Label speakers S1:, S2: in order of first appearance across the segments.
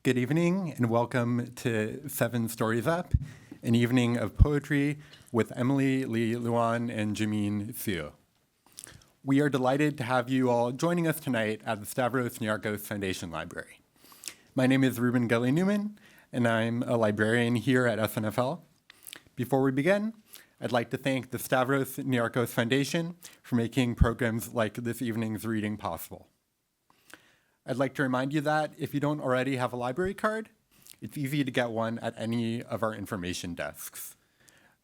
S1: Good evening and welcome to 7 Stories Up, an evening of poetry with Emily, Lee, Luan, and Jimin Seo. We are delighted to have you all joining us tonight at the Stavros Niarchos Foundation Library. My name is Ruben Gelly-Newman, and I'm a librarian here at SNFL. Before we begin, I'd like to thank the Stavros Niarchos Foundation for making programs like this evening's reading possible. I'd like to remind you that if you don't already have a library card, it's easy to get one at any of our information desks.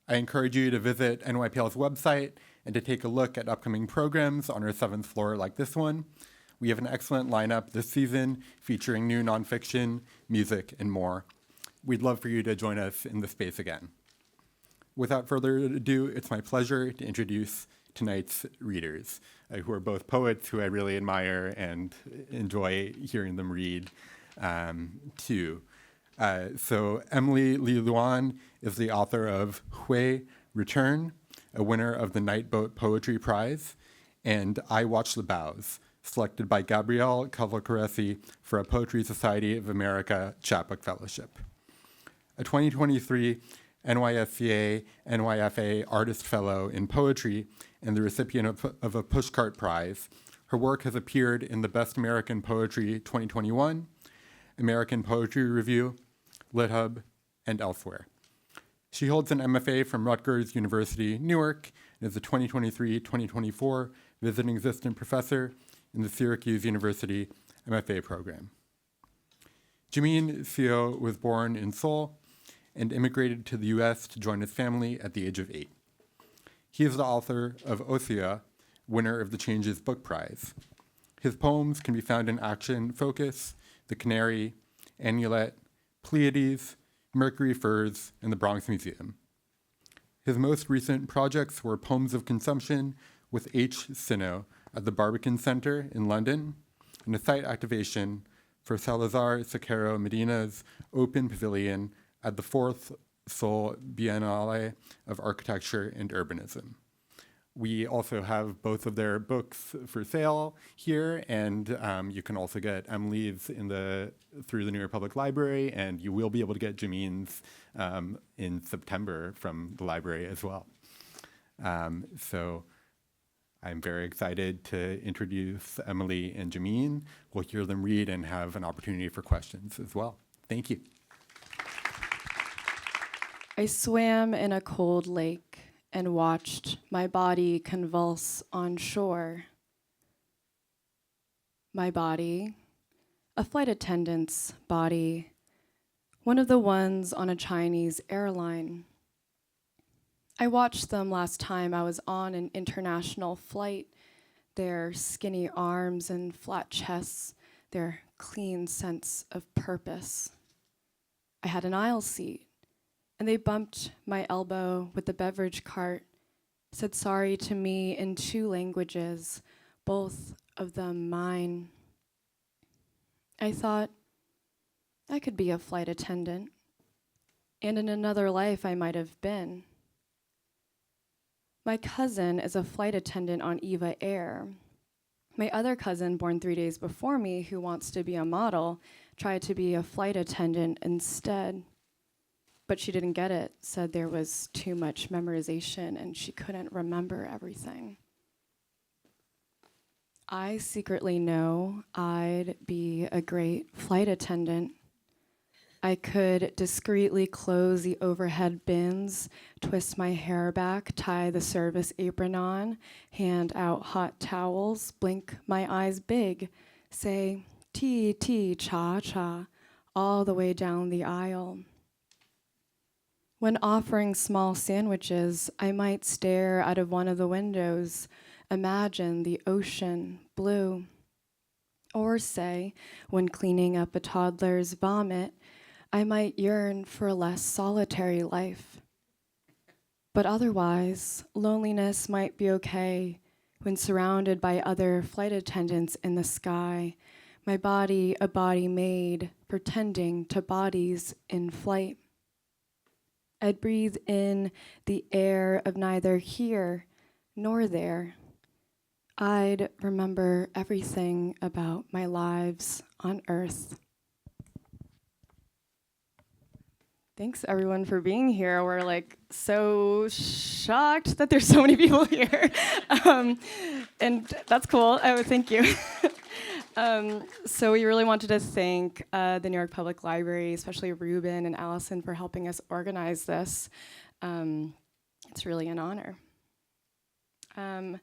S1: I encourage you to visit NYPL's website and to take a look at upcoming programs on our 7th floor like this one. We have an excellent lineup this season featuring new nonfiction, music, and more. We'd love for you to join us in the space again. Without further ado, it's my pleasure to introduce tonight's readers, who are both poets who I really admire and enjoy hearing them read, too. So Emily Lee Luan is the author of Hui Return, a winner of the Night Boat Poetry Prize, and I Watch the Boughs, selected by Gabrielle Cavalcaresi for a Poetry Society of America Chapbook Fellowship. A 2023 NYSCA NYFA Artist Fellow in Poetry and the recipient of a Pushcart Prize, her work has appeared in the Best American Poetry 2021, American Poetry Review, LitHub, and elsewhere. She holds an MFA from Rutgers University, Newark, and is a 2023-2024 Visiting Assistant Professor in the Syracuse University MFA program. Jimin Seo was born in Seoul and immigrated to the US to join his family at the age of 8. He is the author of OSSIA, winner of the Changes Book Prize. His poems can be found in Action Focus, The Canary, Amulet, Pleiades, Mercury Furs, and the Bronx Museum. His most recent projects were Poems of Consumption with H. Sino at the Barbican Center in London, and a site activation for Salazar Sequeiro Medina's Open Pavilion at the 4th Seoul Biennale of Architecture and Urbanism. We also have both of their books for sale here, and you can also get Emily's through the New York Public Library, and you will be able to get Jimin's in September from the library as well. So I'm very excited to introduce Emily and Jimin. We'll hear them read and have an opportunity for questions as well. Thank you.
S2: I swam in a cold lake and watched my body convulse on shore. My body, a flight attendant's body, one of the ones on a Chinese airline. I watched them last time I was on an international flight, their skinny arms and flat chests, their clean sense of purpose. I had an aisle seat, and they bumped my elbow with the beverage cart, said sorry to me in 2 languages, both of them mine. I thought I could be a flight attendant, and in another life I might have been. My cousin is a flight attendant on Eva Air. My other cousin, born 3 days before me, who wants to be a model, tried to be a flight attendant instead. But she didn't get it, said there was too much memorization and she couldn't remember everything. I secretly know I'd be a great flight attendant. I could discreetly close the overhead bins, twist my hair back, tie the service apron on, hand out hot towels, blink my eyes big, say, tea, tea, cha, cha, all the way down the aisle. When offering small sandwiches, I might stare out of one of the windows, imagine the ocean blue. Or say, when cleaning up a toddler's vomit, I might yearn for a less solitary life. But otherwise, loneliness might be okay when surrounded by other flight attendants in the sky, my body a body made, pretending to bodies in flight. I'd breathe in the air of neither here nor there. I'd remember everything about my lives on Earth. Thanks everyone for being here. We're like so shocked that there's so many people here. And that's cool. Oh, thank you. So we really wanted to thank the New York Public Library, especially Ruben and Allison, for helping us organize this. It's really an honor. I'm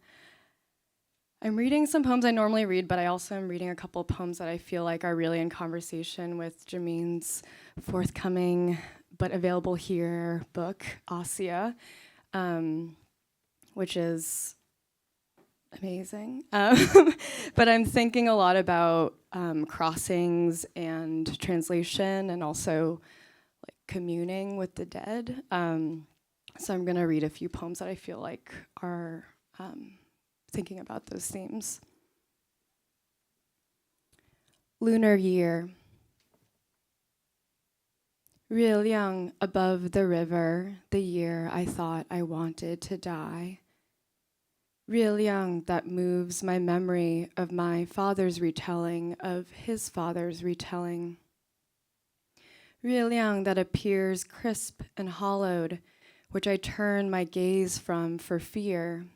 S2: reading some poems I normally read, but I also am reading a couple of poems that I feel like are really in conversation with Jimin's forthcoming but available here book, OSSIA, which is amazing. But I'm thinking a lot about crossings and translation, and also like communing with the dead. So I'm going to read a few poems that I feel like are thinking about those themes. Lunar year. Real young above the river, the year I thought I wanted to die. Real young that moves my memory of my father's retelling of his father's retelling. Real young that appears crisp and hollowed, which I turn my gaze from for fear.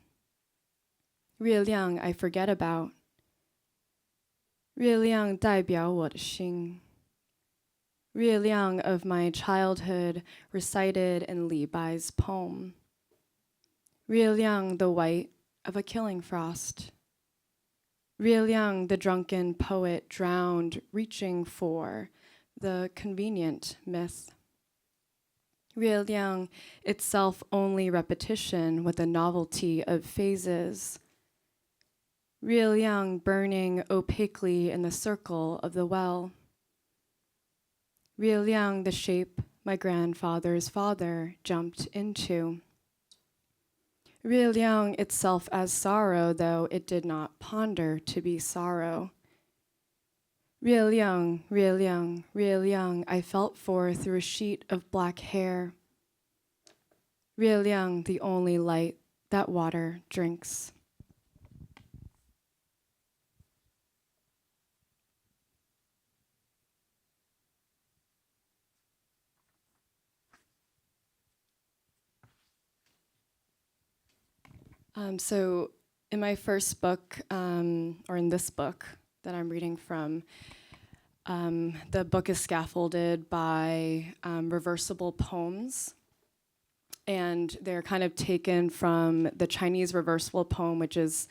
S2: Real young I forget about. Real young 代表我的心. Real young of my childhood recited in Li Bai's poem. Real young the white of a killing frost. Real young the drunken poet drowned reaching for the convenient myth. Real young itself only repetition with a novelty of phases. Real young burning opaquely in the circle of the well. Real young the shape my grandfather's father jumped into. Real young itself as sorrow, though it did not ponder to be sorrow. Real young, real young, real young, I felt for through a sheet of black hair. Real young, the only light that water drinks. So in my first book, or in this book that I'm reading from, the book is scaffolded by reversible poems. And they're kind of taken from the Chinese reversible poem, which is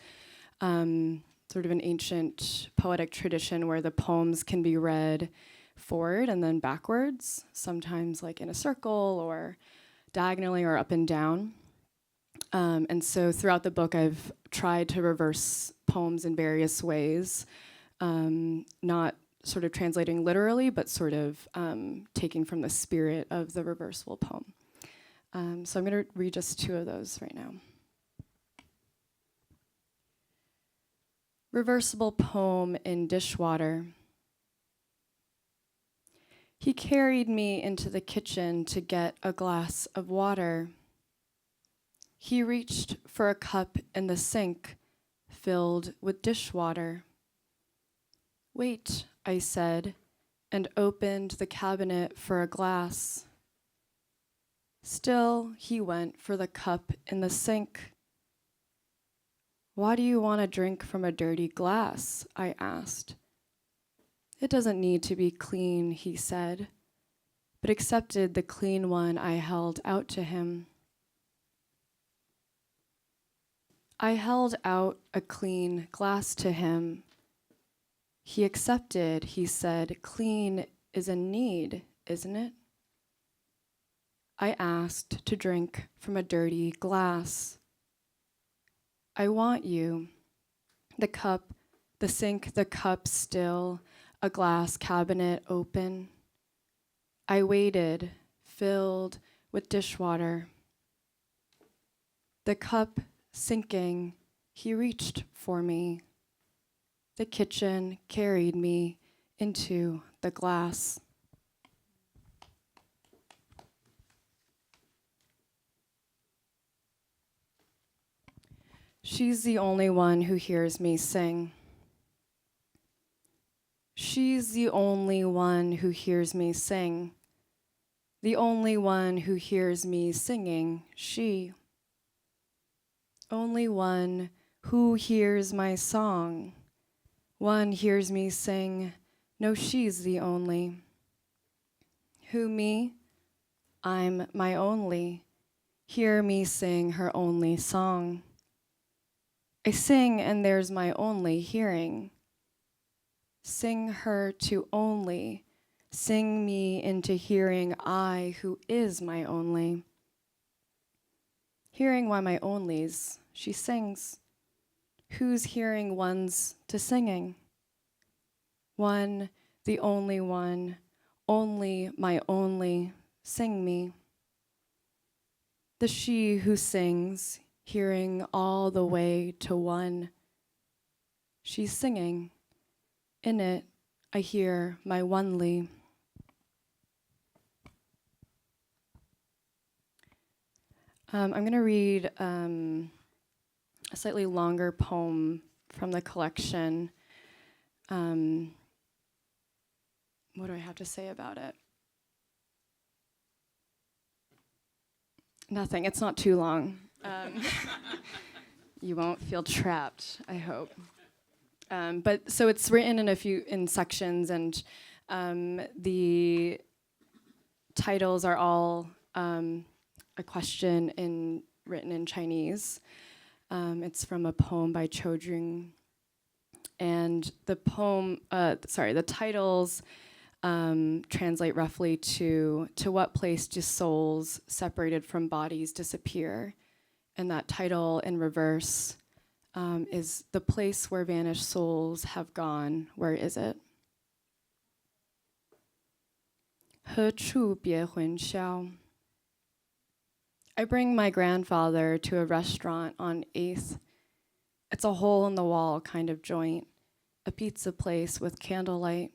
S2: sort of an ancient poetic tradition where the poems can be read forward and then backwards, sometimes like in a circle or diagonally or up and down. And so throughout the book, I've tried to reverse poems in various ways, not sort of translating literally, but sort of taking from the spirit of the reversible poem. So I'm going to read just two of those right now. Reversible poem in dishwater. He carried me into the kitchen to get a glass of water. He reached for a cup in the sink filled with dishwater. Wait, I said, and opened the cabinet for a glass. Still, he went for the cup in the sink. Why do you want to drink from a dirty glass? I asked. It doesn't need to be clean, he said, but accepted the clean one I held out to him. I held out a clean glass to him. He accepted, he said, clean is a need, isn't it? I asked to drink from a dirty glass. I want you. The cup, the sink, the cup still, a glass cabinet open. I waited, filled with dishwater. The cup sinking, he reached for me. The kitchen carried me into the glass. She's the only one who hears me sing. She's the only one who hears me sing. the only one who hears me singing, she. Only one who hears my song. One hears me sing, no, she's the only. Who, me? I'm my only. Hear me sing her only song. I sing and there's my only hearing. Sing her to only. Sing me into hearing I who is my only. Hearing why my onlys, she sings. Who's hearing one's to singing? One, the only one, only my only, sing me. The she who sings, hearing all the way to one. She's singing. In it, I hear my onely. I'm going to read a slightly longer poem from the collection. What do I have to say about it? Nothing. It's not too long. You won't feel trapped, I hope. But so it's written in sections, and the titles are all a question written in Chinese. It's from a poem by Chodring, and the titles translate roughly to what place do souls separated from bodies disappear? And that title in reverse is the place where vanished souls have gone. Where is it? 何处别混淆? I bring my grandfather to a restaurant on 8th. It's a hole-in-the-wall kind of joint, a pizza place with candlelight.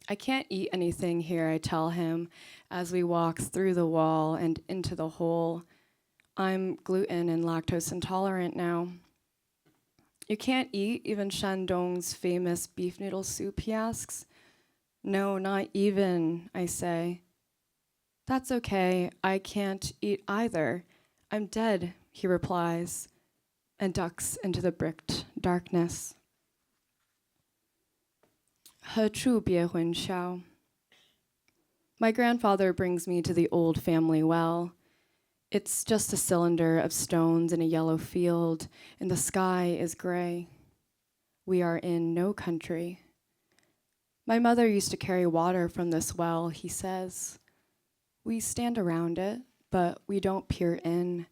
S2: I can't eat anything here, I tell him, as we walk through the wall and into the hole. I'm gluten and lactose intolerant now. You can't eat even Shandong's famous beef noodle soup, he asks. No, not even, I say. That's okay, I can't eat either. I'm dead, he replies, and ducks into the bricked darkness. 何处别混淆? My grandfather brings me to the old family well. It's just a cylinder of stones in a yellow field, and the sky is gray. We are in no country. My mother used to carry water from this well, he says. We stand around it, but we don't peer in,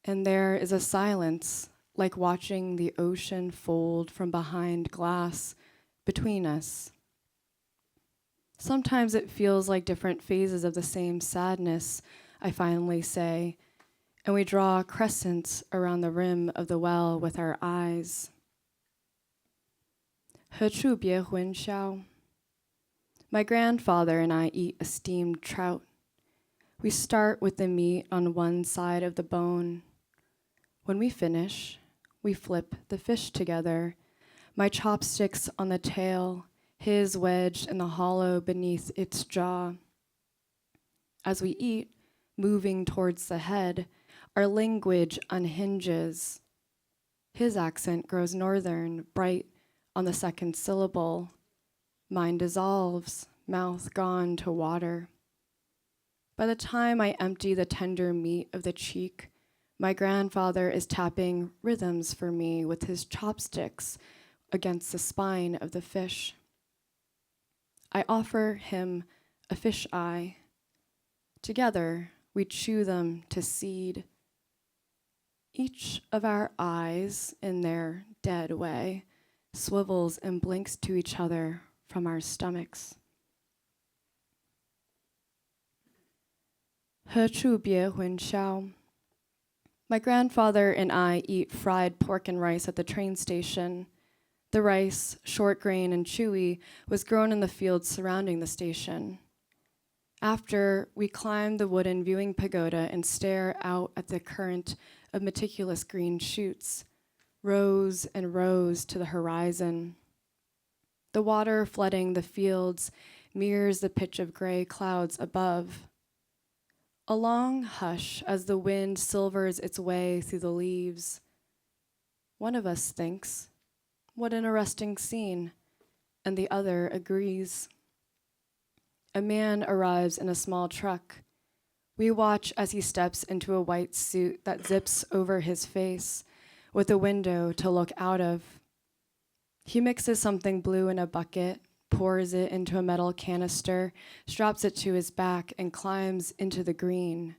S2: and there is a silence, like watching the ocean fold from behind glass between us. Sometimes it feels like different phases of the same sadness, I finally say, and we draw crescents around the rim of the well with our eyes. 何处别混淆? My grandfather and I eat a steamed trout. We start with the meat on one side of the bone. When we finish, we flip the fish together, my chopsticks on the tail, his wedged in the hollow beneath its jaw. As we eat, moving towards the head, our language unhinges. His accent grows northern, bright on the second syllable. Mine dissolves, mouth gone to water. By the time I empty the tender meat of the cheek, my grandfather is tapping rhythms for me with his chopsticks against the spine of the fish. I offer him a fish eye. Together, we chew them to seed. Each of our eyes, in their dead way, swivels and blinks to each other from our stomachs. 何处别混淆? My grandfather and I eat fried pork and rice at the train station. The rice, short grain and chewy, was grown in the fields surrounding the station. After, we climb the wooden viewing pagoda and stare out at the current of meticulous green shoots, rows and rows to the horizon. The water flooding the fields mirrors the pitch of gray clouds above. A long hush as the wind silvers its way through the leaves. One of us thinks, "What an arresting scene," and the other agrees. A man arrives in a small truck. We watch as he steps into a white suit that zips over his face with a window to look out of. He mixes something blue in a bucket, pours it into a metal canister, straps it to his back, and climbs into the green,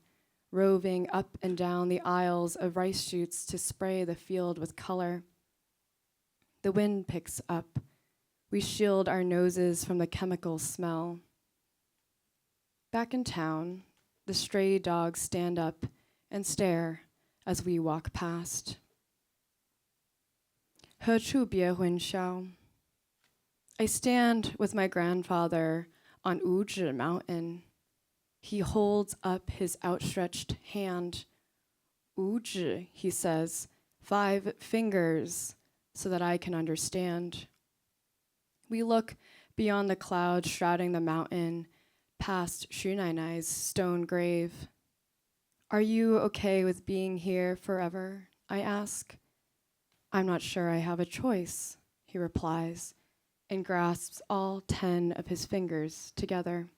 S2: roving up and down the aisles of rice shoots to spray the field with color. The wind picks up. We shield our noses from the chemical smell. Back in town, the stray dogs stand up and stare as we walk past. 何处别混淆? I stand with my grandfather on Wuzhi Mountain. He holds up his outstretched hand. Wuzhi, he says, 5 fingers, so that I can understand. We look beyond the clouds shrouding the mountain, past Shunainai's stone grave. Are you okay with being here forever? I ask. I'm not sure I have a choice, he replies, and grasps all 10 of his fingers together.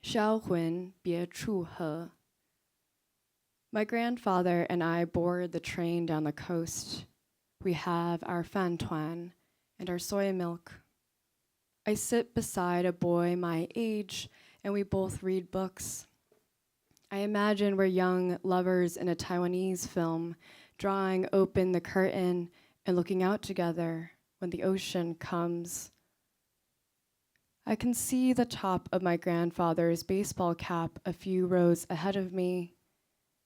S2: 销魂别处合. My grandfather and I board the train down the coast. We have our fan tuan and our soy milk. I sit beside a boy my age, and we both read books. I imagine we're young lovers in a Taiwanese film, drawing open the curtain and looking out together when the ocean comes. I can see the top of my grandfather's baseball cap a few rows ahead of me.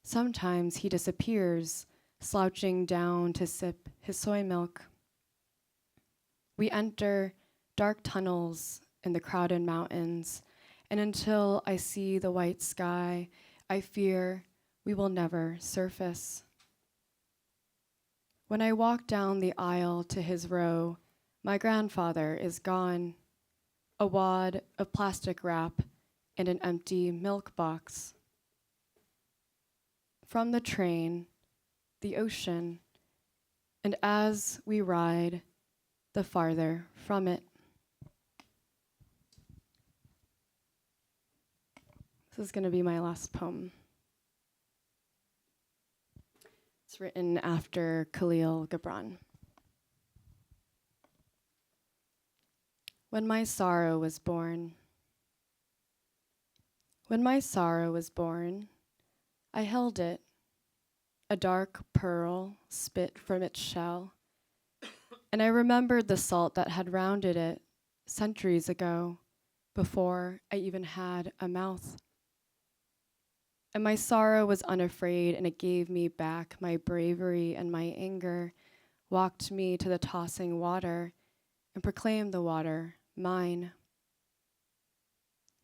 S2: Sometimes he disappears, slouching down to sip his soy milk. We enter dark tunnels in the crowded mountains, and until I see the white sky, I fear we will never surface. When I walk down the aisle to his row, my grandfather is gone. A wad of plastic wrap and an empty milk box. From the train, the ocean, and as we ride, the farther from it. This is going to be my last poem. It's written after Khalil Gibran. When my sorrow was born. When my sorrow was born, I held it, a dark pearl spit from its shell, and I remembered the salt that had rounded it centuries ago, before I even had a mouth. And my sorrow was unafraid, and it gave me back my bravery and my anger, walked me to the tossing water, and proclaimed the water mine.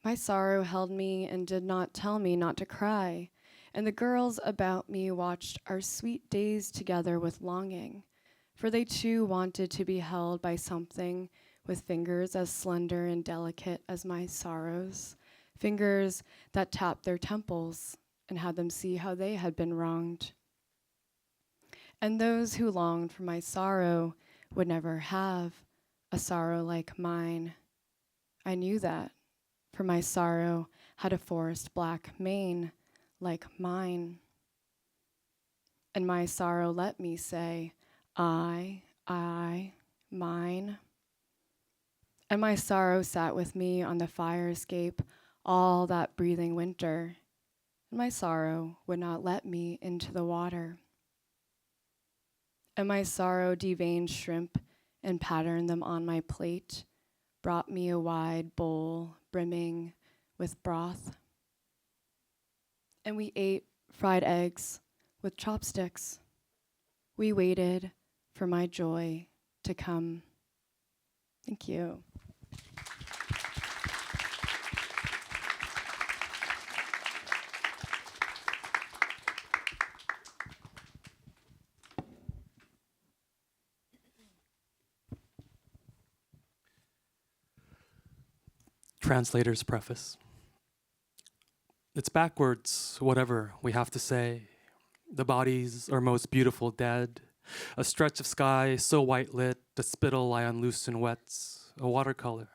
S2: My sorrow held me and did not tell me not to cry, and the girls about me watched our sweet days together with longing, for they too wanted to be held by something with fingers as slender and delicate as my sorrows, fingers that tapped their temples and had them see how they had been wronged. And those who longed for my sorrow would never have a sorrow like mine. I knew that, for my sorrow had a forest black mane like mine. And my sorrow let me say, I, mine. And my sorrow sat with me on the fire escape all that breathing winter. And my sorrow would not let me into the water. And my sorrow deveined shrimp and patterned them on my plate, brought me a wide bowl brimming with broth. And we ate fried eggs with chopsticks. We waited for my joy to come. Thank you.
S3: Translator's preface. It's backwards, whatever we have to say. The bodies are most beautiful dead. A stretch of sky so white lit, the spittle lie on loose and wets, a watercolor.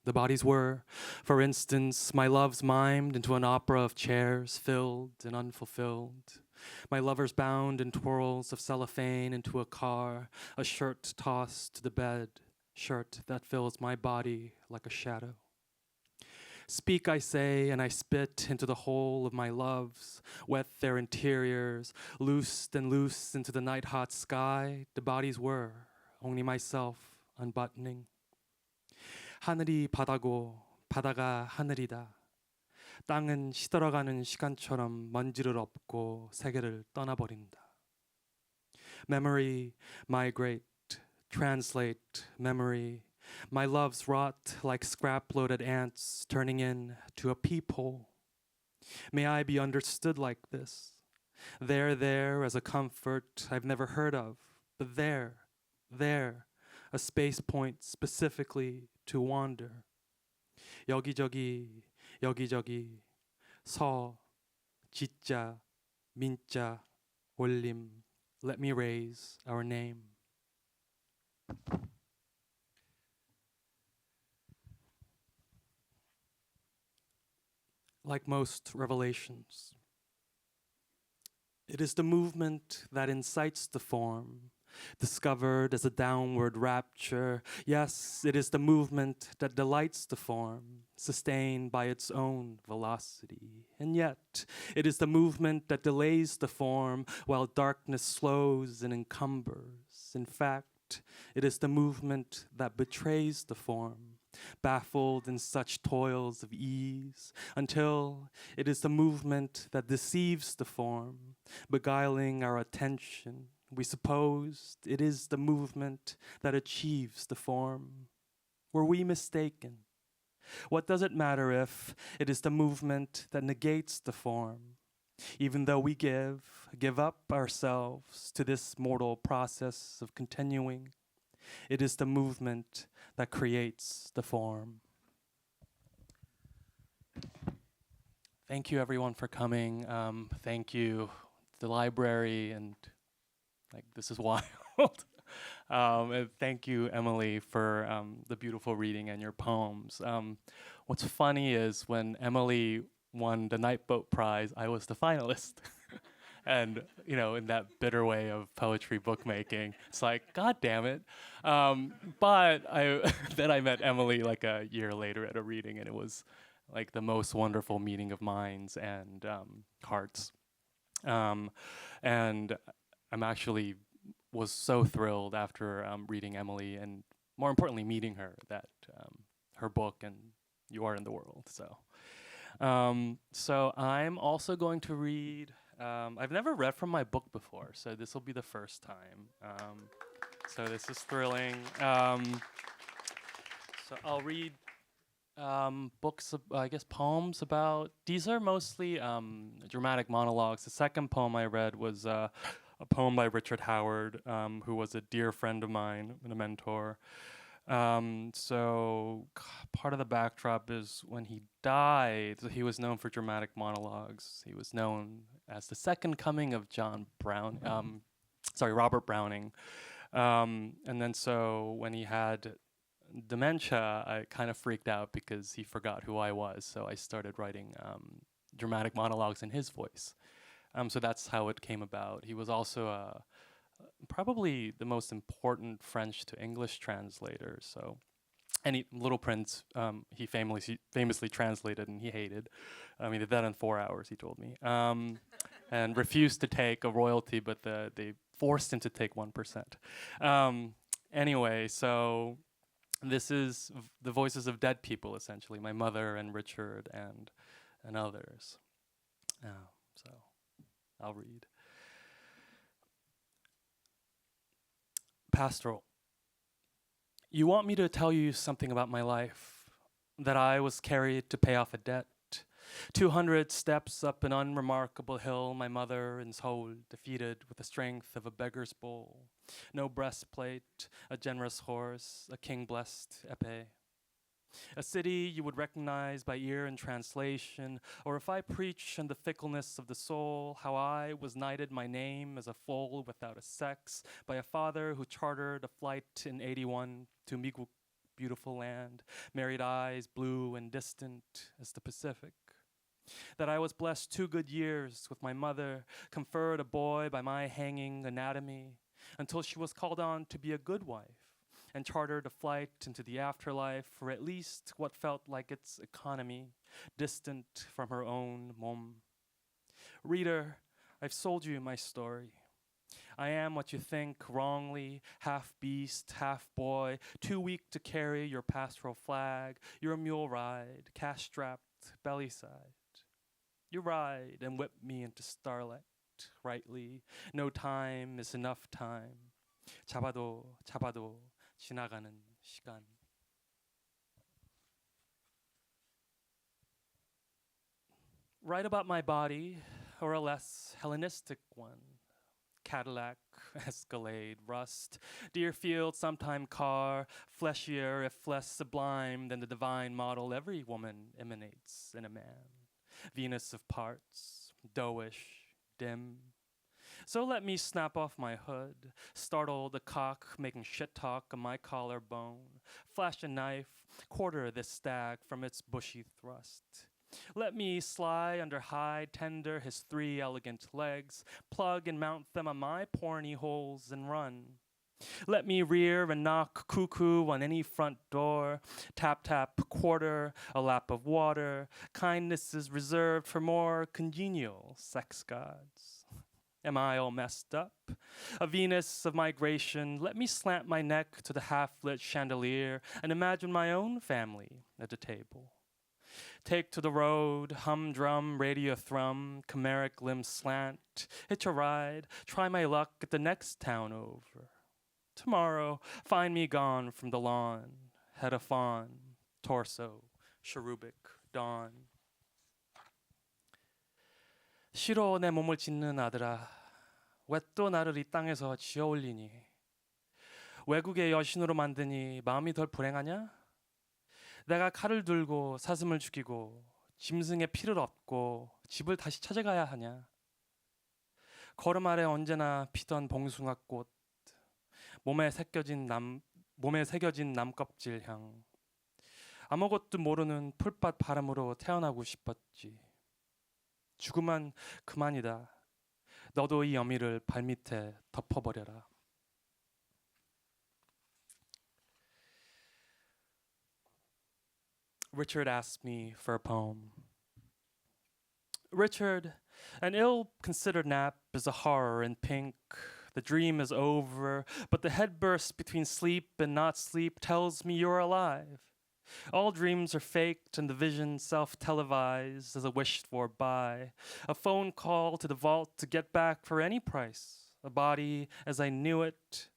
S3: The bodies were, for instance, my loves mimed into an opera of chairs filled and unfulfilled. My lovers bound in twirls of cellophane into a car, a shirt tossed to the bed, shirt that fills my body like a shadow. Speak, I say, and I spit into the whole of my loves, wet their interiors, loosed and loose into the night-hot sky. The bodies were, only myself unbuttoning. 하늘이 바다고 바다가 하늘이다. 땅은 시들어가는 시간처럼 먼지를 엎고 세계를 떠나버린다. Memory, migrate, translate, memory. My loves rot like scrap-loaded ants turning into a peephole. May I be understood like this. There as a comfort I've never heard of, but there, a space point specifically to wander. 여기저기, 서, 지자, 민자, 올림. Let me raise our name. Like most revelations, it is the movement that incites the form, discovered as a downward rapture. Yes, it is the movement that delights the form, sustained by its own velocity. And yet, it is the movement that delays the form while darkness slows and encumbers. In fact, it is the movement that betrays the form, baffled in such toils of ease, until it is the movement that deceives the form, beguiling our attention. We suppose it is the movement that achieves the form. Were we mistaken? What does it matter if it is the movement that negates the form? Even though we give up ourselves to this mortal process of continuing, it is the movement that creates the form. Thank you everyone for coming. Thank you the library, and this is wild. And thank you, Emily, for the beautiful reading and your poems. What's funny is when Emily won the Night Boat Prize, I was the finalist. And, in that bitter way of poetry bookmaking, it's like, God damn it. But then I met Emily a year later at a reading, and it was the most wonderful meeting of minds and hearts. And I'm actually was so thrilled after reading Emily, and more importantly, meeting her, that her book and You Are in the World. So I'm also going to read. I've never read from my book before, so this will be the first time. So this is thrilling. So I'll read books, poems about. These are mostly dramatic monologues. The second poem I read was a poem by Richard Howard, who was a dear friend of mine and a mentor. So part of the backdrop is when he died, he was known for dramatic monologues. He was known as the second coming of Robert Browning. And then so when he had dementia, I kind of freaked out because he forgot who I was. So I started writing dramatic monologues in his voice. So that's how it came about. He was also probably the most important French to English translator. So, and Little Prince, he famously translated, and he hated. He did that in 4 hours, he told me, and refused to take a royalty, but they forced him to take 1%. Anyway, so this is the voices of dead people, essentially, my mother and Richard and others. So I'll read. Pastoral. You want me to tell you something about my life, that I was carried to pay off a debt. 200 steps up an unremarkable hill, my mother and soul defeated with the strength of a beggar's bowl. No breastplate, a generous horse, a king-blessed épée. A city you would recognize by ear and translation, or if I preach on the fickleness of the soul, how I was knighted my name as a foal without a sex by a father who chartered a flight in 81 to Migu, beautiful land, married eyes blue and distant as the Pacific. That I was blessed 2 good years with my mother, conferred a boy by my hanging anatomy, until she was called on to be a good wife and chartered a flight into the afterlife for at least what felt like its economy, distant from her own mom. Reader, I've sold you my story. I am what you think wrongly, half beast, half boy, too weak to carry your pastoral flag, your mule ride, cash-strapped, belly-side. You ride and whip me into starlight, rightly. No time is enough time. 잡아도 지나가는 시간. Write about my body, or a less Hellenistic one. Cadillac, Escalade, rust, Deerfield, sometime car, fleshier if less sublime than the divine model every woman emanates in a man. Venus of parts, doughish, dim. So let me snap off my hood, startle the cock making shit talk on my collarbone, flash a knife, quarter this stag from its bushy thrust. Let me sly under high tender his 3 elegant legs, plug and mount them on my porny holes and run. Let me rear and knock cuckoo on any front door, tap tap quarter, a lap of water. Kindness is reserved for more congenial sex gods. Am I all messed up? A Venus of migration, let me slant my neck to the half-lit chandelier and imagine my own family at the table. Take to the road, humdrum, radio thrum, chimeric limb slant, hitch a ride, try my luck at the next town over. Tomorrow, find me gone from the lawn, head a fawn, torso, cherubic, dawn. 싫어 내 몸을 짓는 아들아, 왜 또 나를 이 땅에서 지어 올리니? 외국의 여신으로 만드니 마음이 덜 불행하냐? 내가 칼을 들고 사슴을 죽이고 짐승의 피를 얻고 집을 다시 찾아가야 하냐? 걸음 아래 언제나 피던 봉숭아꽃, 몸에 새겨진 남껍질 향. 아무것도 모르는 풀밭 바람으로 태어나고 싶었지. 죽음은 그만이다. 너도 이 어미를 발밑에 덮어버려라. Richard asked me for a poem. Richard, an ill-considered nap is a horror in pink. The dream is over, but the headburst between sleep and not sleep tells me you're alive. All dreams are faked and the vision self-televised as a wished-for buy. A phone call to the vault to get back for any price. A body as I knew it.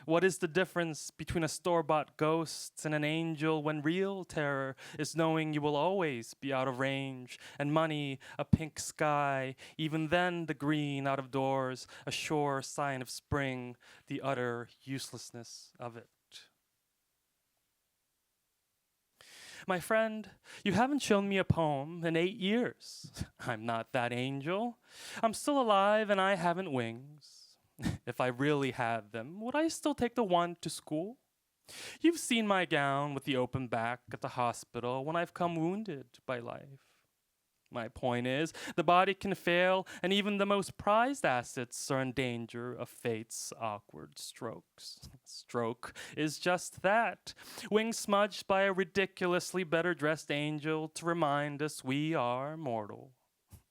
S3: What is the difference between a store-bought ghost and an angel when real terror is knowing you will always be out of range, and money, a pink sky, even then the green out of doors, a sure sign of spring, the utter uselessness of it. My friend, you haven't shown me a poem in 8 years. I'm not that angel. I'm still alive and I haven't wings. If I really had them, would I still take the one to school? You've seen my gown with the open back at the hospital when I've come wounded by life. My point is, the body can fail, and even the most prized assets are in danger of fate's awkward strokes. Stroke is just that. Wings smudged by a ridiculously better dressed angel to remind us we are mortal.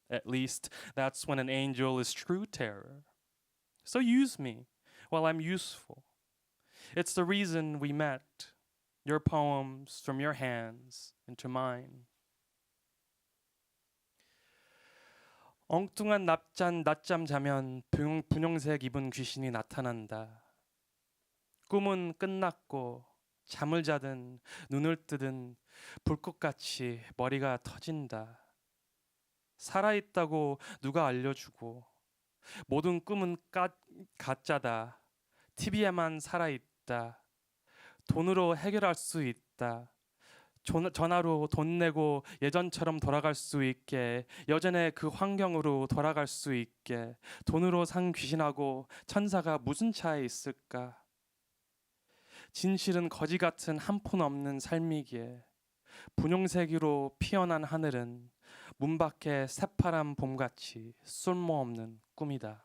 S3: At least that's when an angel is true terror. So use me while I'm useful. It's the reason we met. Your poems from your hands into mine. 엉뚱한 낮잠 자면 분홍색 입은 귀신이 나타난다. 꿈은 끝났고 잠을 자든 눈을 뜨든 불꽃같이 머리가 터진다. 살아있다고 누가 알려주고 모든 꿈은 가짜다. TV에만 살아있다. 돈으로 해결할 수 있다. 전화로 돈 내고 예전처럼 돌아갈 수 있게, 여전의 그 환경으로 돌아갈 수 있게. 돈으로 산 귀신하고 천사가 무슨 차이 있을까? 진실은 거지 같은 한 푼 없는 삶이기에 분홍색으로 피어난 하늘은 문 밖의 새파란 봄같이 쓸모없는 꿈이다.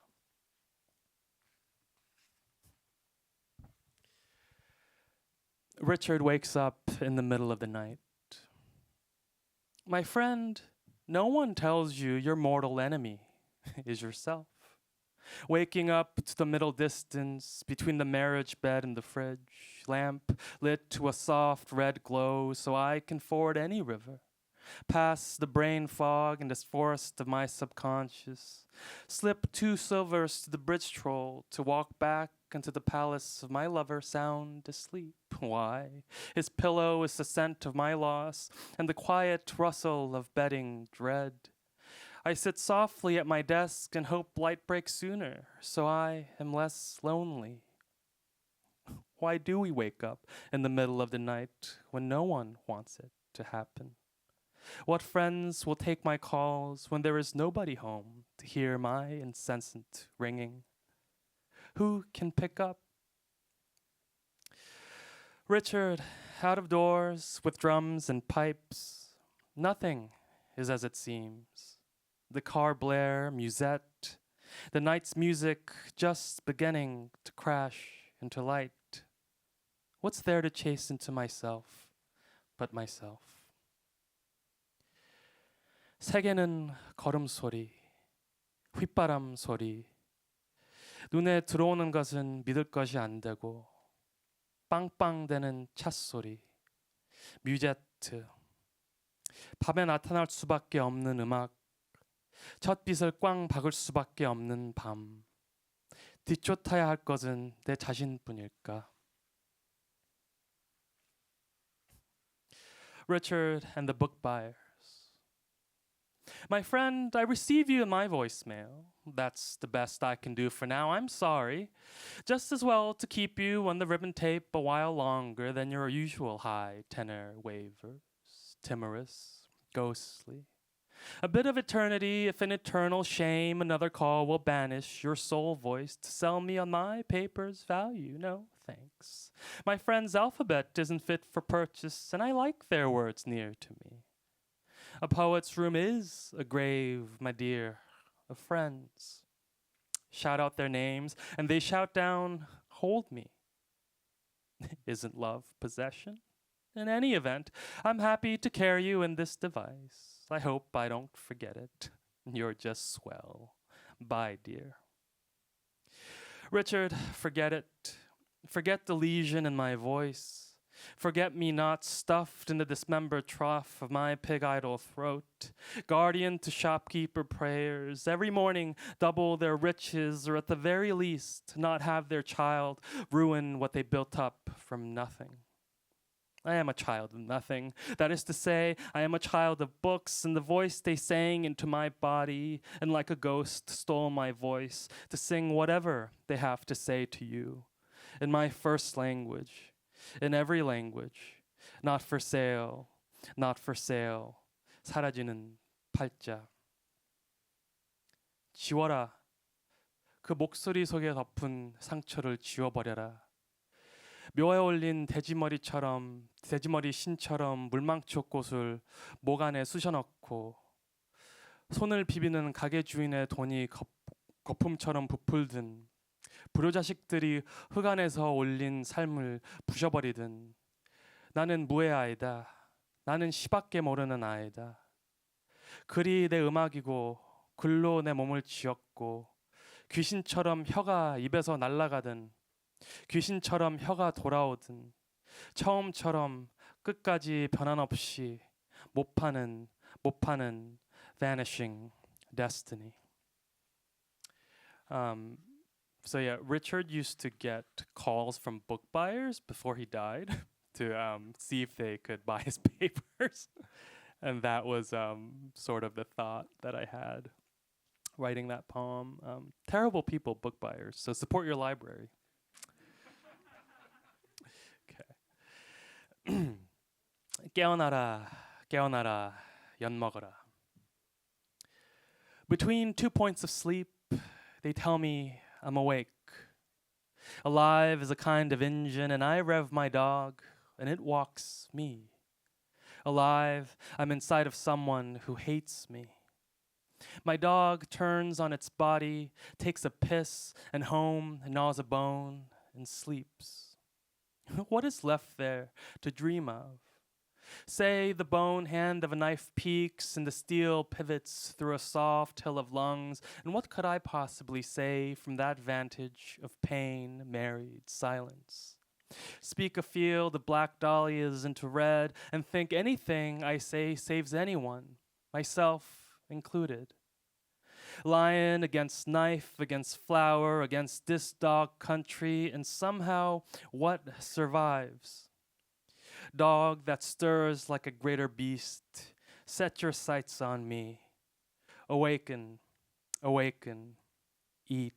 S3: Richard wakes up in the middle of the night. My friend, no one tells you your mortal enemy is yourself. Waking up to the middle distance between the marriage bed and the fridge, lamp lit to a soft red glow so I can ford any river, past the brain fog and this forest of my subconscious, slip 2 silvers to the bridge troll to walk back into the palace of my lover sound asleep. Why? His pillow is the scent of my loss and the quiet rustle of bedding dread. I sit softly at my desk and hope light breaks sooner, so I am less lonely. Why do we wake up in the middle of the night when no one wants it to happen? What friends will take my calls when there is nobody home to hear my incessant ringing? Who can pick up? Richard, out of doors with drums and pipes, nothing is as it seems. The car blare, musette, the night's music just beginning to crash into light. What's there to chase into myself but myself? 세계는 걸음소리, 휘바람 소리, 눈에 들어오는 것은 믿을 것이 안 되고 빵빵대는 찻소리, 뮤제트, 밤에 나타날 수밖에 없는 음악, 첫 빛을 꽝 박을 수밖에 없는 밤, 뒤쫓아야 할 것은 내 자신뿐일까? Richard and the book buyers. My friend, I receive you in my voicemail. That's the best I can do for now. I'm sorry. Just as well to keep you on the ribbon tape a while longer than your usual high tenor wavers, timorous, ghostly. A bit of eternity, if an eternal shame, another call will banish your soul voice to sell me on my paper's value. No, thanks. My friend's alphabet isn't fit for purchase, and I like their words near to me. A poet's room is a grave, my dear, of friends. Shout out their names, and they shout down, hold me. Isn't love possession? In any event, I'm happy to carry you in this device. I hope I don't forget it. You're just swell. Bye, dear. Richard, forget it. Forget the lesion in my voice. Forget me not stuffed in the dismembered trough of my pig idol throat. Guardian to shopkeeper prayers, every morning double their riches, or at the very least not have their child ruin what they built up from nothing. I am a child of nothing. That is to say, I am a child of books, and the voice they sang into my body, and like a ghost stole my voice to sing whatever they have to say to you. In my first language, in every language, not for sale, not for sale, 사라지는 팔자. 지워라. 그 목소리 속에 덮은 상처를 지워버려라. 묘에 올린 돼지머리 신처럼 물망초 꽃을 목 안에 쑤셔넣고 손을 비비는 가게 주인의 돈이 거품처럼 부풀든 불효자식들이 흙 안에서 올린 삶을 부셔버리든 나는 무의 아이다. 나는 시밖에 모르는 아이다. 글이 내 음악이고 글로 내 몸을 지었고 귀신처럼 혀가 입에서 날아가든 귀신처럼 혀가 돌아오든 처음처럼 끝까지 변함 없이 못 파는 vanishing destiny. So yeah, Richard used to get calls from book buyers before he died to see if they could buy his papers, and that was sort of the thought that I had writing that poem. Terrible people, book buyers. So support your library. 깨어나라, 깨어나라, 연 먹어라. Between 2 points of sleep, they tell me I'm awake. Alive is a kind of engine, and I rev my dog, and it walks me. Alive, I'm inside of someone who hates me. My dog turns on its body, takes a piss, and home, and gnaws a bone, and sleeps. What is left there to dream of? Say the bone hand of a knife peaks and the steel pivots through a soft hill of lungs, and what could I possibly say from that vantage of pain, married silence? Speak a field of black dahlias into red, and think anything I say saves anyone, myself included. Lion against knife, against flower, against this dog country, and somehow what survives? Dog that stirs like a greater beast, set your sights on me. Awaken, awaken, eat.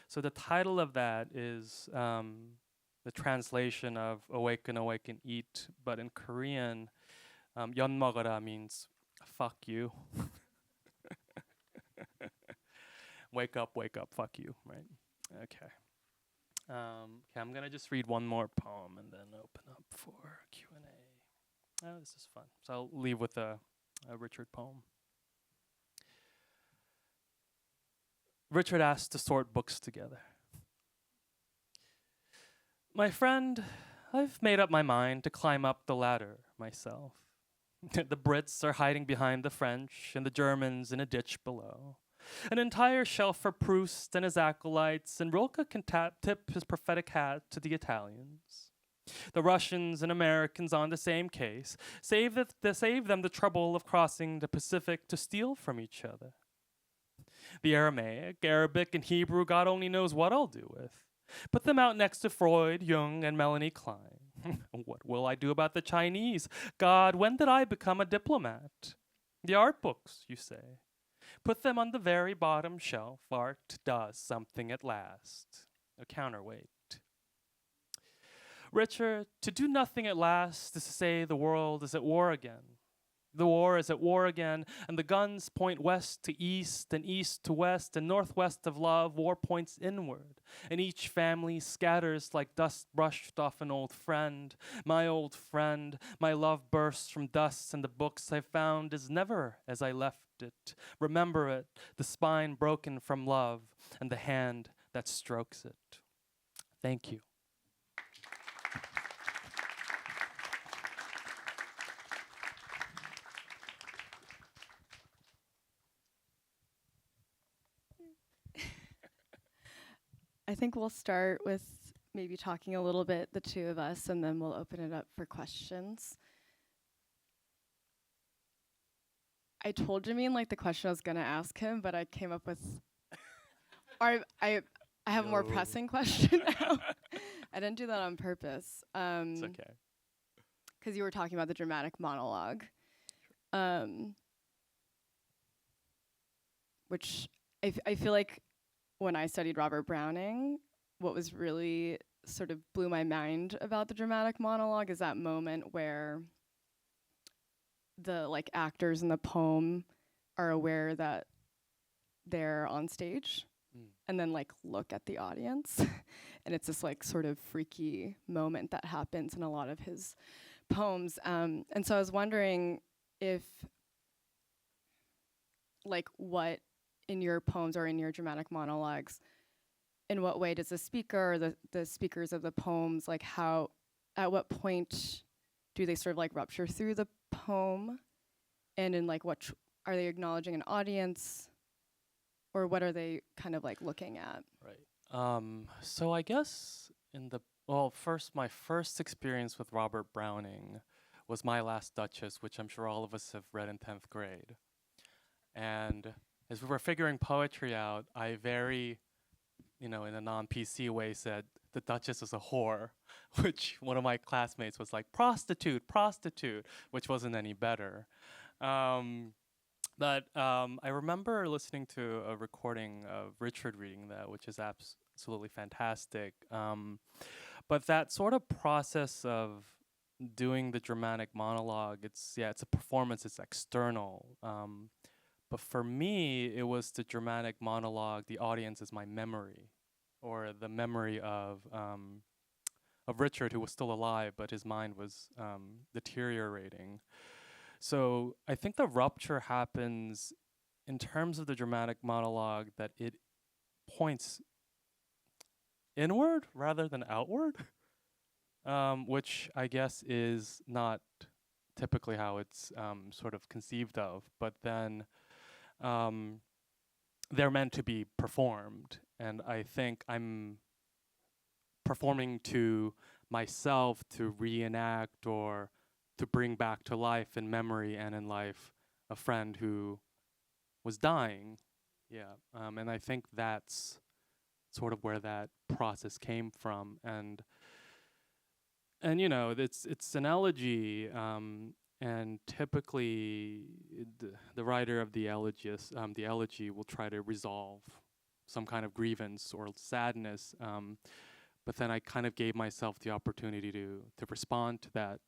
S3: So the title of that is the translation of awaken, awaken, eat. But in Korean, 연 먹어라 means fuck you. Wake up, fuck you, right? Okay. Okay, I'm gonna just read one more poem and then open up for Q&A. Oh, this is fun. So I'll leave with a Richard poem. Richard asked to sort books together. My friend, I've made up my mind to climb up the ladder myself. The Brits are hiding behind the French and the Germans in a ditch below. An entire shelf for Proust and his acolytes, and Rilke can tip his prophetic hat to the Italians. The Russians and Americans on the same case save them the trouble of crossing the Pacific to steal from each other. The Aramaic, Arabic, and Hebrew, God only knows what I'll do with. Put them out next to Freud, Jung, and Melanie Klein. What will I do about the Chinese? God, when did I become a diplomat? The art books, you say. Put them on the very bottom shelf. Art does something at last. A counterweight. Richard, to do nothing at last is to say the world is at war again. The war is at war again, and the guns point west to east and east to west, and northwest of love, war points inward, and each family scatters like dust brushed off an old friend. My old friend, my love bursts from dust, and the books I found is never as I left it. Remember it, the spine broken from love, and the hand that strokes it. Thank you.
S2: I think we'll start with maybe talking a little bit, the two of us, and then we'll open it up for questions. I told Jimin like the question I was gonna ask him, but I came up with, or I have a more pressing question now. I didn't do that on purpose.
S3: It's okay.
S2: Because you were talking about the dramatic monologue, which I feel like when I studied Robert Browning, what was really sort of blew my mind about the dramatic monologue is that moment where the like actors in the poem are aware that they're on stage and then like look at the audience. And it's this like sort of freaky moment that happens in a lot of his poems. And so I was wondering if like what in your poems or in your dramatic monologues, in what way does the speaker or the speakers of the poems, like how, at what point do they sort of like rupture through the poem? And in like what, are they acknowledging an audience? Or what are they kind of like looking at?
S3: Right. So I guess first, my first experience with Robert Browning was My Last Duchess, which I'm sure all of us have read in 10th grade. And as we were figuring poetry out, I very, in a non-PC way said, the Duchess is a whore, which one of my classmates was like, prostitute, which wasn't any better. But I remember listening to a recording of Richard reading that, which is absolutely fantastic. But that sort of process of doing the dramatic monologue, it's a performance, it's external. But for me, it was the dramatic monologue. The audience is my memory, or the memory of Richard, who was still alive, but his mind was deteriorating. So I think the rupture happens in terms of the dramatic monologue, that it points inward rather than outward, which I guess is not typically how it's sort of conceived of. But then they're meant to be performed, and I think I'm performing to myself to reenact or to bring back to life in memory and in life a friend who was dying. Yeah, and I think that's sort of where that process came from, and you know, it's an elegy, and typically the writer of the elegy will try to resolve some kind of grievance or sadness, but then I kind of gave myself the opportunity to respond to that,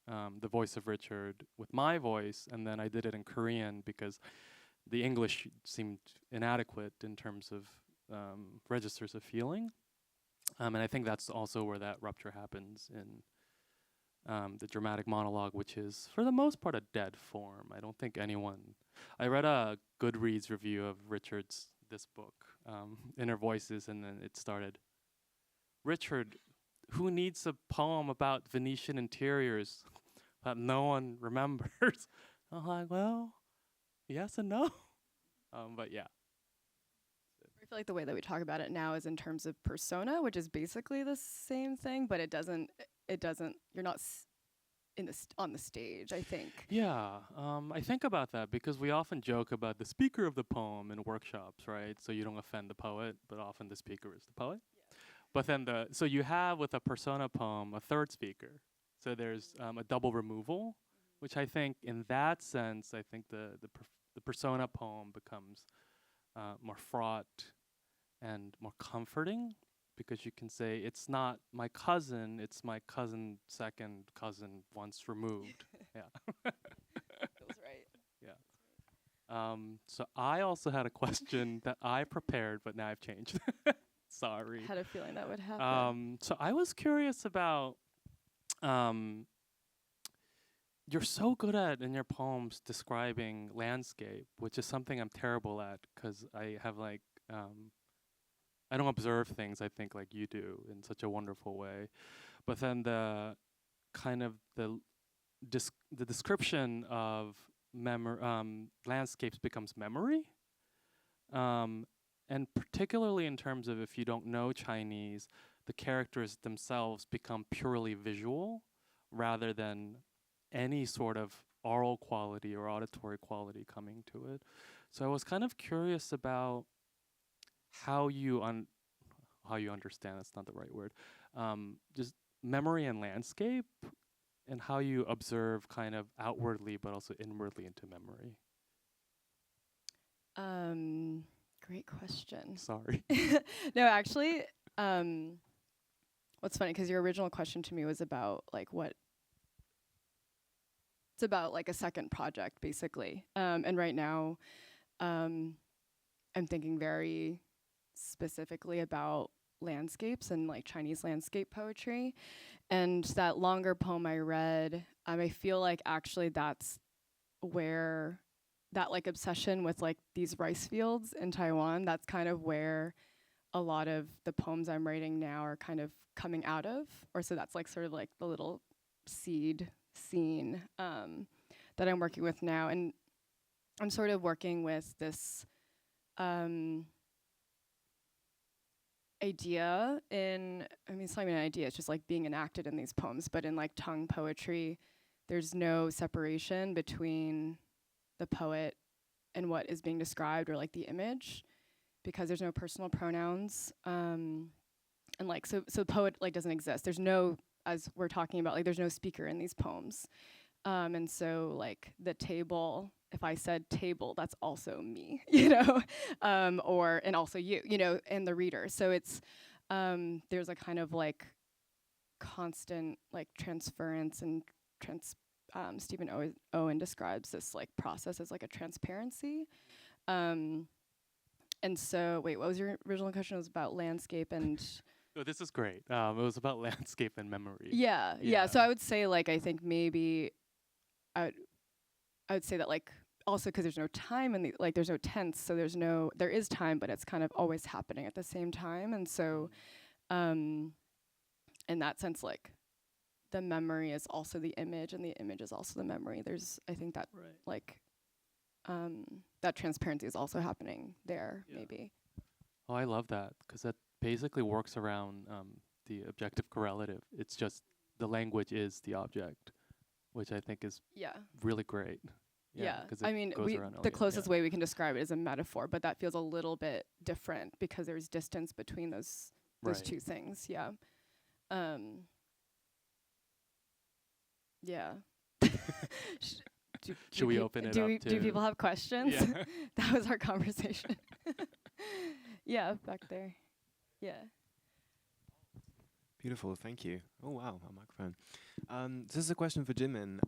S3: the voice of Richard with my voice, and then I did it in Korean because the English seemed inadequate in terms of registers of feeling. And I think that's also where that rupture happens in the dramatic monologue, which is, for the most part, a dead form. I don't think anyone... I read a Goodreads review of Richard's, this book, Inner Voices, and then it started, Richard, who needs a poem about Venetian interiors that no one remembers? I'm like, well, yes and no. But yeah.
S2: I feel like the way that we talk about it now is in terms of persona, which is basically the same thing, but it doesn't, you're not on the stage, I think.
S3: Yeah, I think about that because we often joke about the speaker of the poem in workshops, right? So you don't offend the poet, but often the speaker is the poet. Yeah. But then so you have with a persona poem a third speaker. So there's a double removal, which I think in that sense, I think the persona poem becomes more fraught and more comforting, because you can say it's not my cousin, it's my cousin, second cousin, once removed. Yeah.
S2: Feels right.
S3: Yeah. So I also had a question that I prepared, but now I've changed. Sorry.
S2: I had a feeling that would happen.
S3: So I was curious about, you're so good at, in your poems, describing landscape, which is something I'm terrible at because I have like, I don't observe things, I think, like you do in such a wonderful way. But then the kind of the description of landscapes becomes memory. And particularly in terms of, if you don't know Chinese, the characters themselves become purely visual rather than any sort of oral quality or auditory quality coming to it. So I was kind of curious about how you understand, that's not the right word, just memory and landscape, and how you observe kind of outwardly but also inwardly into memory.
S2: Great question.
S3: Sorry.
S2: No, actually, what's funny, because your original question to me was about like it's about like a second project, basically. And right now, I'm thinking very specifically about landscapes and like Chinese landscape poetry. And that longer poem I read, I feel like actually that's where that like obsession with like these rice fields in Taiwan, that's kind of where a lot of the poems I'm writing now are kind of coming out of. Or so that's like sort of like the little seed scene that I'm working with now. And I'm sort of working with this idea it's not even an idea, it's just like being enacted in these poems, but in like tongue poetry, there's no separation between the poet and what is being described, or like the image, because there's no personal pronouns. And like, so poet like doesn't exist. There's no, as we're talking about, like there's no speaker in these poems. And so like the table, if I said table, that's also me, you know, and also you know, and the reader. So it's, there's a kind of like constant like transference and Stephen Owen describes this like process as like a transparency. And so, wait, what was your original question? It was about landscape and.
S3: Oh, this is great. It was about landscape and memory.
S2: Yeah. So I would say like I think maybe I would say that like also because there's no time and like there's no tense, so there is time, but it's kind of always happening at the same time, and so in that sense like the memory is also the image and the image is also the memory. There's I think that like that transparency is also happening there maybe.
S3: Oh, I love that because that basically works around the objective correlative. It's just the language is the object, which I think is really great.
S2: Yeah. I mean, the closest way we can describe it is a metaphor, but that feels a little bit different because there's distance between those two things. Yeah. Yeah.
S3: Should we open it up to?
S2: Do people have questions?
S3: Yeah.
S2: That was our conversation. Yeah, back there. Yeah.
S4: Beautiful, thank you. Oh wow, a microphone. This is a question for Jimin.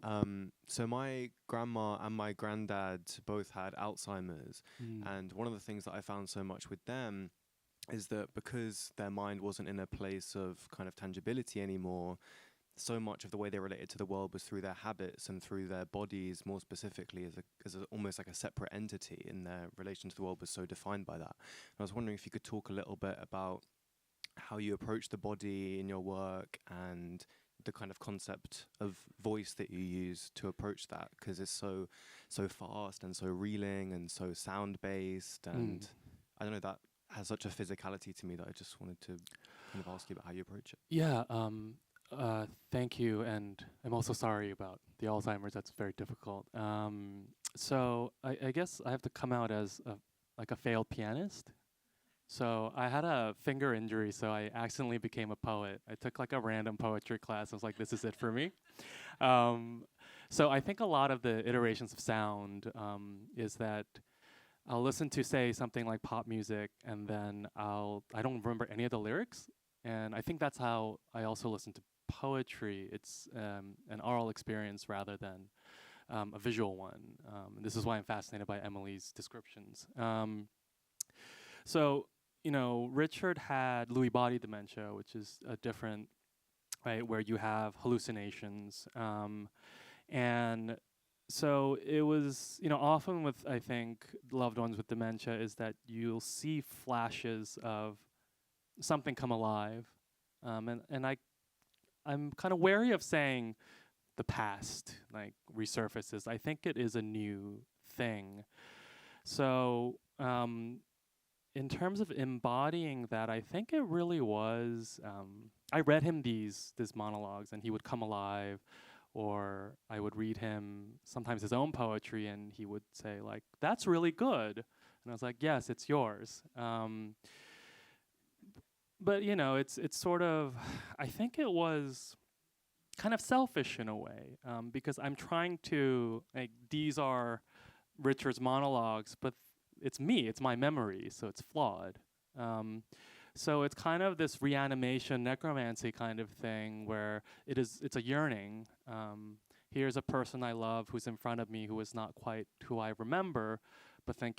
S4: So my grandma and my granddad both had Alzheimer's, and one of the things that I found so much with them is that because their mind wasn't in a place of kind of tangibility anymore, so much of the way they related to the world was through their habits and through their bodies, more specifically as almost like a separate entity, and their relation to the world was so defined by that. And I was wondering if you could talk a little bit about how you approach the body in your work and the kind of concept of voice that you use to approach that, because it's so fast and so reeling and so sound based, and I don't know, that has such a physicality to me that I just wanted to kind of ask you about how you approach it.
S3: Yeah, thank you, and I'm also sorry about the Alzheimer's. That's very difficult. So I guess I have to come out as a failed pianist. So I had a finger injury, so I accidentally became a poet. I took like a random poetry class. I was like, this is it for me. So I think a lot of the iterations of sound is that I'll listen to, say, something like pop music, and then I don't remember any of the lyrics. And I think that's how I also listen to poetry. It's an oral experience rather than a visual one. This is why I'm fascinated by Emily's descriptions. So, you know, Richard had Lewy body dementia, which is a different, right, where you have hallucinations. And so it was, you know, often with, I think, loved ones with dementia is that you'll see flashes of something come alive. And I'm kind of wary of saying the past, like, resurfaces. I think it is a new thing. So in terms of embodying that, I think it really was, I read him these monologues and he would come alive, or I would read him sometimes his own poetry and he would say like, that's really good. And I was like, yes, it's yours. But you know, it's sort of, I think it was kind of selfish in a way, because I'm trying to, like, these are Richard's monologues, but it's me, it's my memory, so it's flawed. So it's kind of this reanimation, necromancy kind of thing where it's a yearning. Here's a person I love who's in front of me who is not quite who I remember, but then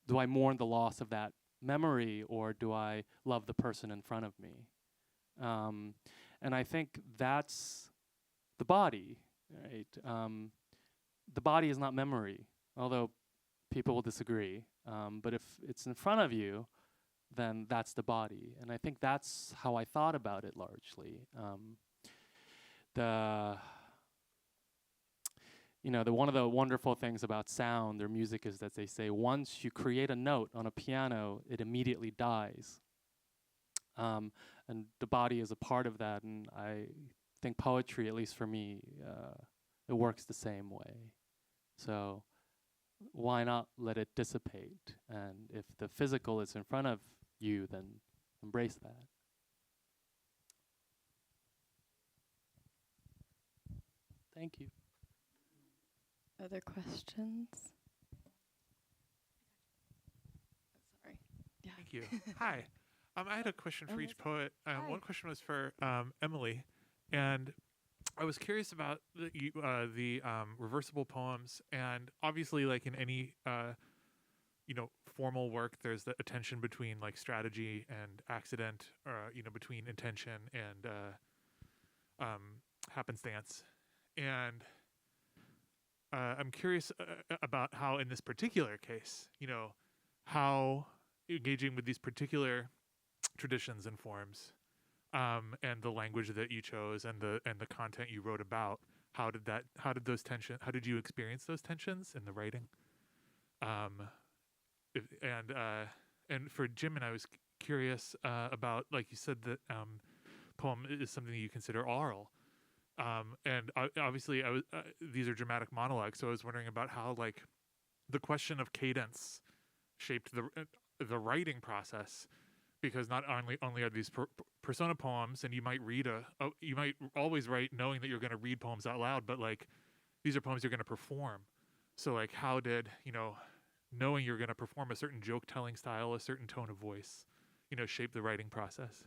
S3: do I mourn the loss of that memory, or do I love the person in front of me? And I think that's the body, right? The body is not memory, although people will disagree. But if it's in front of you, then that's the body. And I think that's how I thought about it largely. One of the wonderful things about sound or music is that they say once you create a note on a piano, it immediately dies. And the body is a part of that. And I think poetry, at least for me, it works the same way. So why not let it dissipate? And if the physical is in front of you, then embrace that. Thank you.
S2: Other questions? Sorry. Yeah.
S5: Thank you. Hi. I had a question for each
S2: yes.
S5: poet.
S2: Hi.
S5: One question was for Emily, and I was curious about the reversible poems. And obviously, like in any formal work, there's the tension between like strategy and accident, or between intention and happenstance. And I'm curious about how, in this particular case, how engaging with these particular traditions and forms, and the language that you chose and the content you wrote about, how did you experience those tensions in the writing? And for Jimin, I was curious about, like you said, that poem is something that you consider oral. And obviously, these are dramatic monologues, so I was wondering about how, like, the question of cadence shaped the writing process, because not only are these persona poems, and you might you might always write knowing that you're going to read poems out loud, but like these are poems you're going to perform. So like, how did knowing you're going to perform a certain joke telling style, a certain tone of voice, shape the writing process?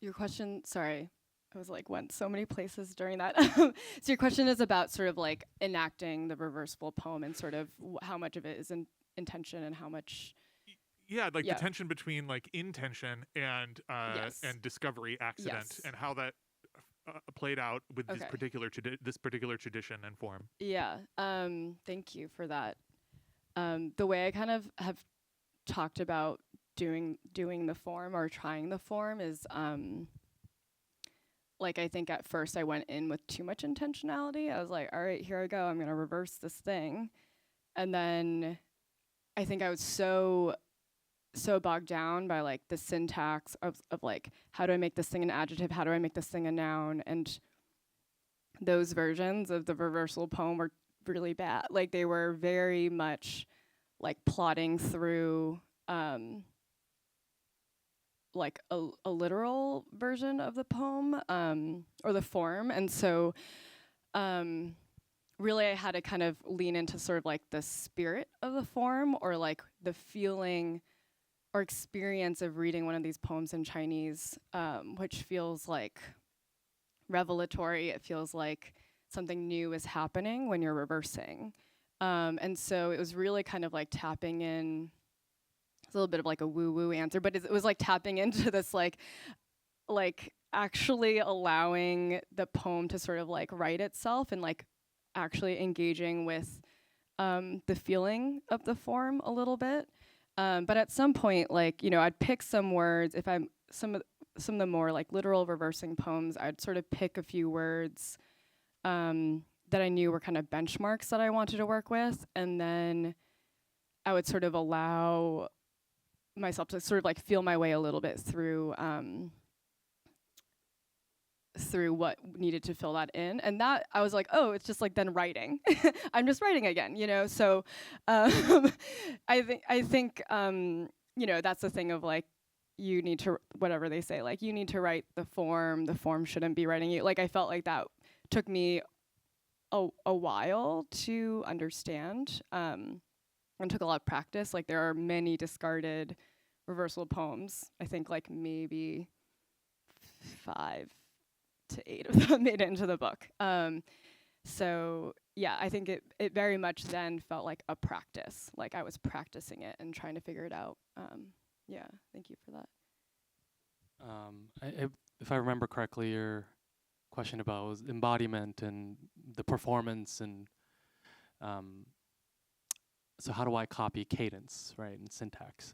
S2: Your question, sorry, I was like, went so many places during that. So your question is about sort of like enacting the reversible poem and sort of how much of it is intention and how much.
S5: Yeah, like
S2: Yeah.
S5: the tension between like intention and
S2: Yes.
S5: and discovery, accident,
S2: Yes.
S5: and how that played out with this
S2: Okay.
S5: particular tradition and form.
S2: Yeah. Thank you for that. The way I kind of have talked about doing the form or trying the form is like, I think at first I went in with too much intentionality. I was like, all right, here I go. I'm going to reverse this thing. And then I think I was so bogged down by like the syntax of like, how do I make this thing an adjective? How do I make this thing a noun? And those versions of the reversal poem were really bad. Like, they were very much like plotting through like a literal version of the poem or the form. And so really I had to kind of lean into sort of like the spirit of the form, or like the feeling or experience of reading one of these poems in Chinese, which feels like revelatory. It feels like something new is happening when you're reversing. And so it was really kind of like tapping in. It's a little bit of like a woo-woo answer, but it was like tapping into this like actually allowing the poem to sort of like write itself, and like actually engaging with the feeling of the form a little bit. But at some point, like, I'd pick some words. If I'm some of the more like literal reversing poems, I'd sort of pick a few words that I knew were kind of benchmarks that I wanted to work with, and then I would sort of allow myself to sort of like feel my way a little bit through what needed to fill that in. And that I was like, oh, it's just like then writing. I'm just writing again, So I think that's the thing of like, you need to, whatever they say, like, you need to write the form shouldn't be writing you. Like, I felt like that took me a while to understand, and took a lot of practice. Like, there are many discarded reversal poems. I think like maybe 5 to 8 of them made it into the book. So yeah, I think it very much then felt like a practice. Like, I was practicing it and trying to figure it out. Yeah, thank you for that.
S3: If I remember correctly, your question about was embodiment and the performance, and so how do I copy cadence, right, and syntax?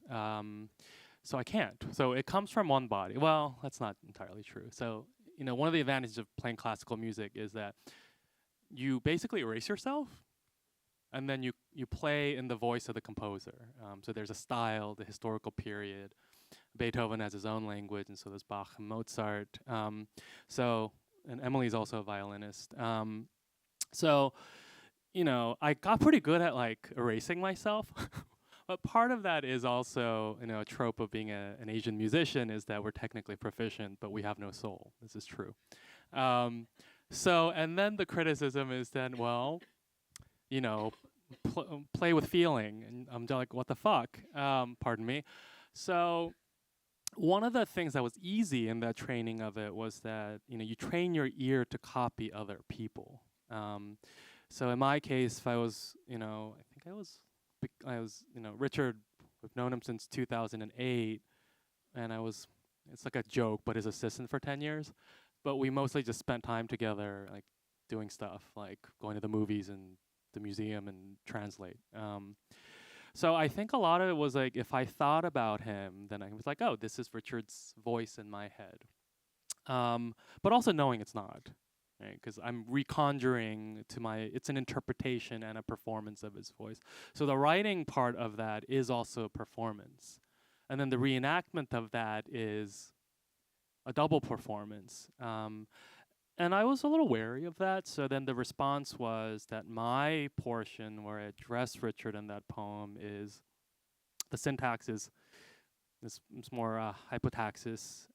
S3: So I can't. So it comes from one body. Well, that's not entirely true. So, one of the advantages of playing classical music is that you basically erase yourself, and then you play in the voice of the composer. So there's a style, the historical period. Beethoven has his own language, and so does Bach and Mozart. And Emily's also a violinist. So, I got pretty good at like erasing myself. But part of that is also, a trope of being an Asian musician is that we're technically proficient, but we have no soul. This is true. And then the criticism is then, well, play with feeling, and I'm like, what the fuck? Pardon me. So one of the things that was easy in that training of it was that you train your ear to copy other people. So in my case, if I was, I think I was, Richard. We've known him since 2008, and it's like a joke, but his assistant for 10 years. But we mostly just spent time together, like doing stuff, like going to the movies and the museum and translate. So I think a lot of it was like, if I thought about him, then I was like, oh, this is Richard's voice in my head. But also knowing it's not, right? Because I'm reconjuring it's an interpretation and a performance of his voice. So the writing part of that is also a performance. And then the reenactment of that is a double performance. And I was a little wary of that. So then the response was that my portion where I address Richard in that poem is, the syntax is more hypotaxis,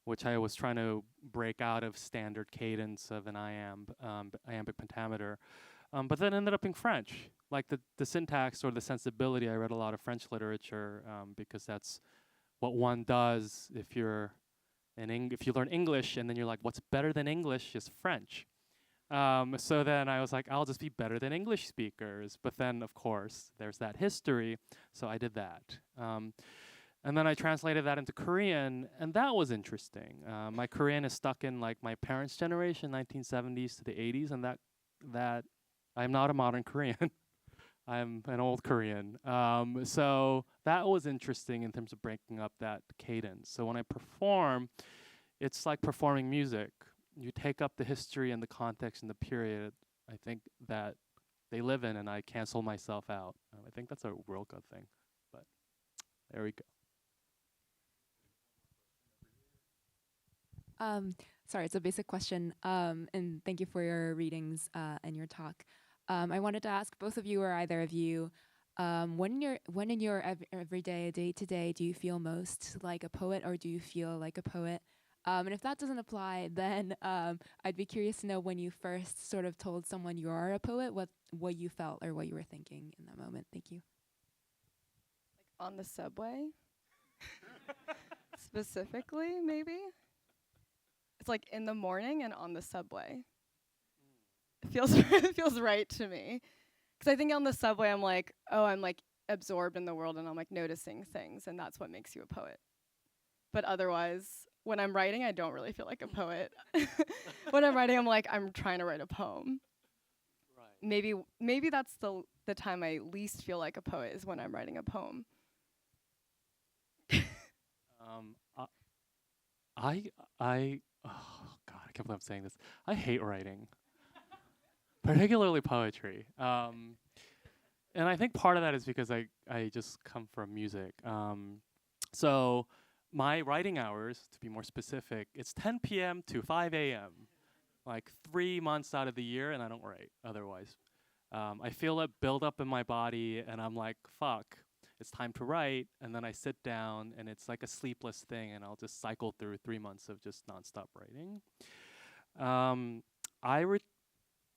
S3: which I was trying to break out of standard cadence of an iambic pentameter. But then ended up being French. Like the syntax or the sensibility, I read a lot of French literature because that's what one does if you learn English and then you're like, what's better than English is French. So then I was like, I'll just be better than English speakers. But then, of course, there's that history, so I did that. And then I translated that into Korean, and that was interesting. My Korean is stuck in like my parents' generation, 1970s to the 80s, and that I'm not a modern Korean. I'm an old Korean. So that was interesting in terms of breaking up that cadence. So when I perform, it's like performing music. You take up the history and the context and the period, I think, that they live in, and I cancel myself out. I think that's a real good thing. But there we go.
S6: Sorry, it's a basic question, and thank you for your readings and your talk. I wanted to ask both of you or either of you, when in your everyday, day-to-day, do you feel most like a poet, or do you feel like a poet? And if that doesn't apply, then I'd be curious to know when you first sort of told someone you are a poet, what you felt or what you were thinking in that moment. Thank you.
S2: Like on the subway? Specifically, maybe? It's like in the morning and on the subway. It feels right to me. Because I think on the subway, I'm like, oh, I'm like absorbed in the world and I'm like noticing things, and that's what makes you a poet. But otherwise, when I'm writing, I don't really feel like a poet. When I'm writing, I'm like, I'm trying to write a poem. Right. Maybe that's the time I least feel like a poet is when I'm writing a poem.
S3: Oh God, I can't believe I'm saying this. I hate writing, particularly poetry. And I think part of that is because I just come from music. So my writing hours, to be more specific, it's 10 p.m. to 5 a.m. Like 3 months out of the year, and I don't write otherwise. I feel it build up in my body, and I'm like, fuck. It's time to write, and then I sit down, and it's like a sleepless thing, and I'll just cycle through 3 months of just nonstop writing.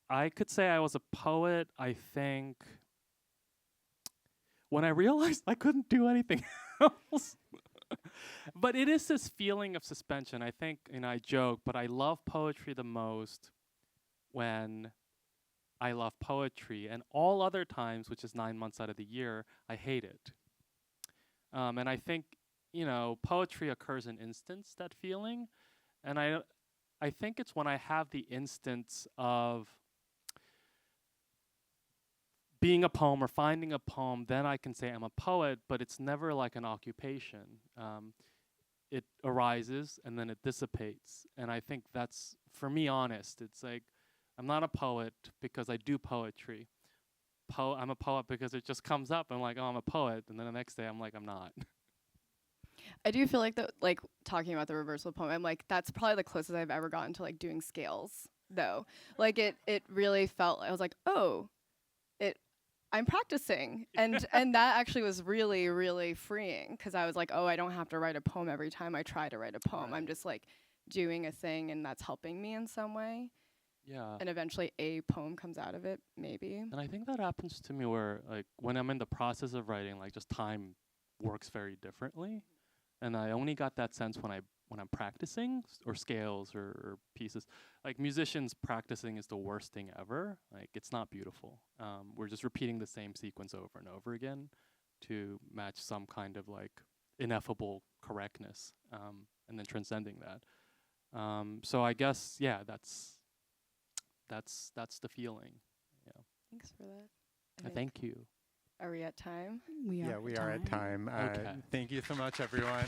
S3: I could say I was a poet, I think, when I realized I couldn't do anything else. But it is this feeling of suspension. I think, I joke, but I love poetry the most when I love poetry, and all other times, which is 9 months out of the year, I hate it. And I think, poetry occurs in instants, that feeling. And I think it's when I have the instance of being a poem or finding a poem, then I can say I'm a poet, but it's never like an occupation. It arises and then it dissipates. And I think that's, for me, honest. It's like, I'm not a poet because I do poetry. I'm a poet because it just comes up. I'm like, oh, I'm a poet. And then the next day I'm like, I'm not.
S2: I do feel like talking about the reversal poem, I'm like, that's probably the closest I've ever gotten to like doing scales though. Like it really felt, I was like, oh, I'm practicing. And that actually was really, really freeing, because I was like, oh, I don't have to write a poem every time I try to write a poem. Right. I'm just like doing a thing, and that's helping me in some way.
S7: Yeah.
S2: and eventually a poem comes out of it, maybe.
S7: And I think that happens to me where, like, when I'm in the process of writing, like, just time works very differently. And I only got that sense when I'm practicing or scales or pieces. Like, musicians practicing is the worst thing ever. Like, it's not beautiful. We're just repeating the same sequence over and over again to match some kind of, like, ineffable correctness, and then transcending that. So I guess, yeah, that's the feeling. Yeah.
S2: Thanks for that.
S7: Thank you.
S2: Are we at time?
S1: Yeah, we are at time.
S7: Okay.
S1: Thank you so much, everyone.